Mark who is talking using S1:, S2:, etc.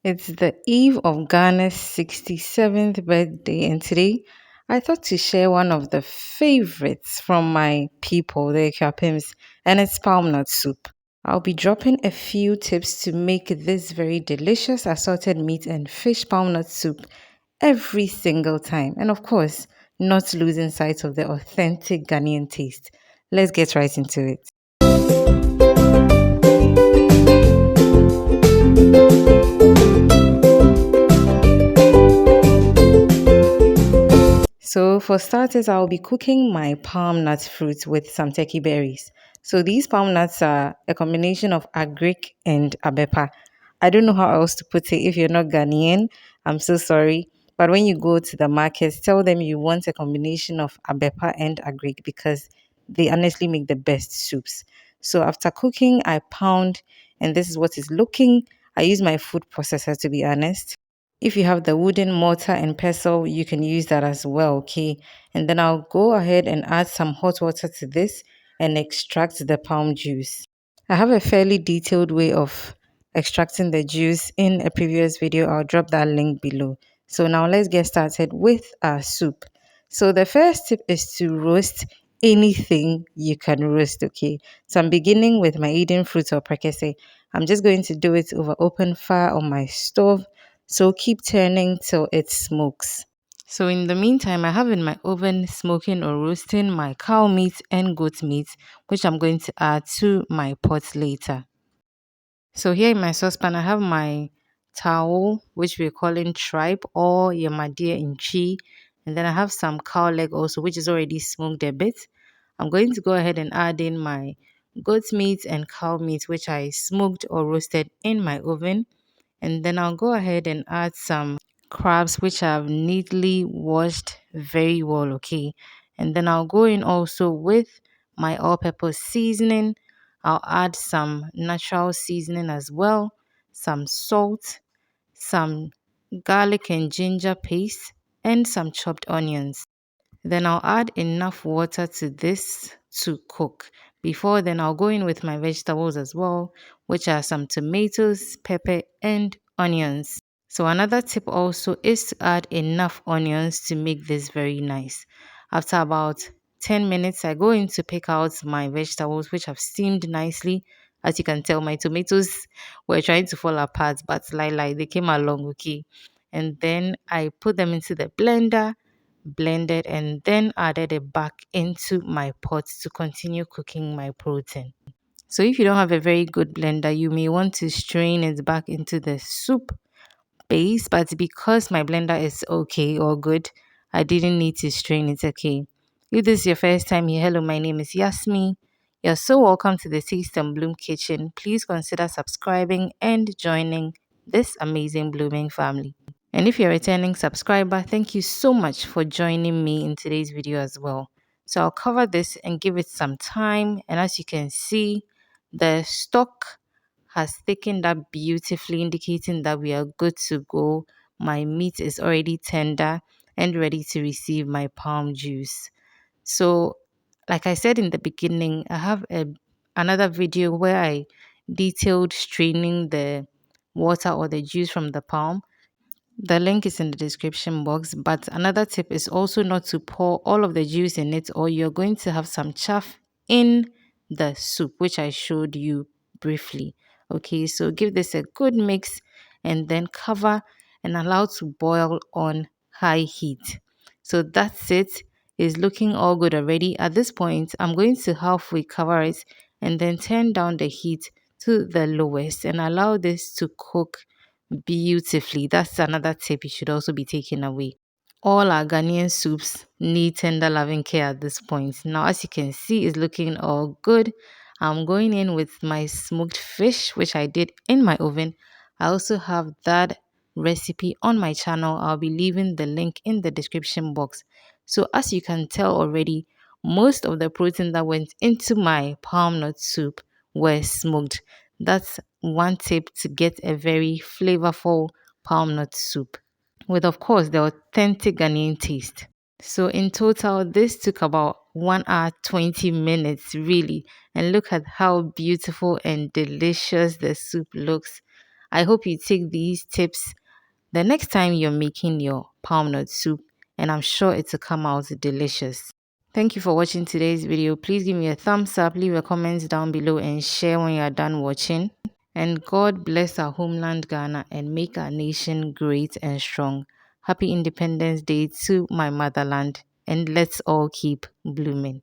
S1: It's the eve of Ghana's 67th birthday, and today I thought to share one of the favorites from my people, the Ethiopians, and it's palm nut soup. I'll be dropping a few tips to make this very delicious assorted meat and fish palm nut soup every single time, and of course, not losing sight of the authentic Ghanaian taste. Let's get right into it. So for starters, I'll be cooking my palm nut fruit with some turkey berries. So these palm nuts are a combination of agric and abepa. I don't know how else to put it. If you're not Ghanaian, I'm so sorry. But when you go to the markets, tell them you want a combination of abepa and agric because they honestly make the best soups. So after cooking, I pound, and this is what is looking. I use my food processor to be honest. If you have the wooden mortar and pestle, you can use that as well, okay? And then I'll go ahead and add some hot water to this and extract the palm juice. I have a fairly detailed way of extracting the juice in a previous video. I'll drop that link below. So now let's get started with our soup. So the first tip is to roast anything you can roast, okay? So I'm beginning with my Eden fruit or prekese. I'm just going to do it over open fire on my stove. So keep turning till it smokes. So in the meantime, I have in my oven smoking or roasting my cow meat and goat meat, which I'm going to add to my pot later. So here in my saucepan, I have my towel, which we're calling tripe or yamadia in Chi. And then I have some cow leg also, which is already smoked a bit. I'm going to go ahead and add in my goat meat and cow meat, which I smoked or roasted in my oven. And then I'll go ahead and add some crabs which I've neatly washed very well, okay? And then I'll go in also with my all-purpose seasoning. I'll add some natural seasoning as well, some salt, some garlic and ginger paste, and some chopped onions. Then I'll add enough water to this to cook. Before then, I'll go in with my vegetables as well, which are some tomatoes, pepper, and onions. So another tip also is to add enough onions to make this very nice. After about 10 minutes, I go in to pick out my vegetables, which have steamed nicely. As you can tell, my tomatoes were trying to fall apart, but they came along okay. And then I put them into the blender, blended, and then added it back into my pot to continue cooking my protein. So if you don't have a very good blender, you may want to strain it back into the soup base, but because my blender is okay or good, I didn't need to strain it, okay. If this is your first time here, hello, my name is Yasmi. You're so welcome to the Taste and Bloom Kitchen. Please consider subscribing and joining this amazing blooming family. And if you're a returning subscriber, thank you so much for joining me in today's video as well. So I'll cover this and give it some time. And as you can see, the stock has thickened up beautifully, indicating that we are good to go. My meat is already tender and ready to receive my palm juice. So, like I said in the beginning, I have another video where I detailed straining the water or the juice from the palm. The link is in the description box. But another tip is also not to pour all of the juice in it, or you're going to have some chaff in the soup, which I showed you briefly. Okay, so give this a good mix and then cover and allow to boil on high heat. So that's it. It's looking all good already. At this point, I'm going to halfway cover it and then turn down the heat to the lowest and allow this to cook beautifully. That's another tip you should also be taking away. All our Ghanaian soups need tender loving care at this point. Now, as you can see, it's looking all good. I'm going in with my smoked fish, which I did in my oven. I also have that recipe on my channel. I'll be leaving the link in the description box. So, as you can tell already, most of the protein that went into my palm nut soup were smoked. That's one tip to get a very flavorful palm nut soup with, of course, the authentic Ghanaian taste. So in total, this took about 1 hour 20 minutes, really. And look at how beautiful and delicious the soup looks. I hope you take these tips the next time you're making your palm nut soup, and I'm sure it'll come out delicious. Thank you for watching today's video. Please give me a thumbs up, leave a comment down below, and share when you're done watching. And God bless our homeland Ghana and make our nation great and strong. Happy Independence Day to my motherland, and let's all keep blooming.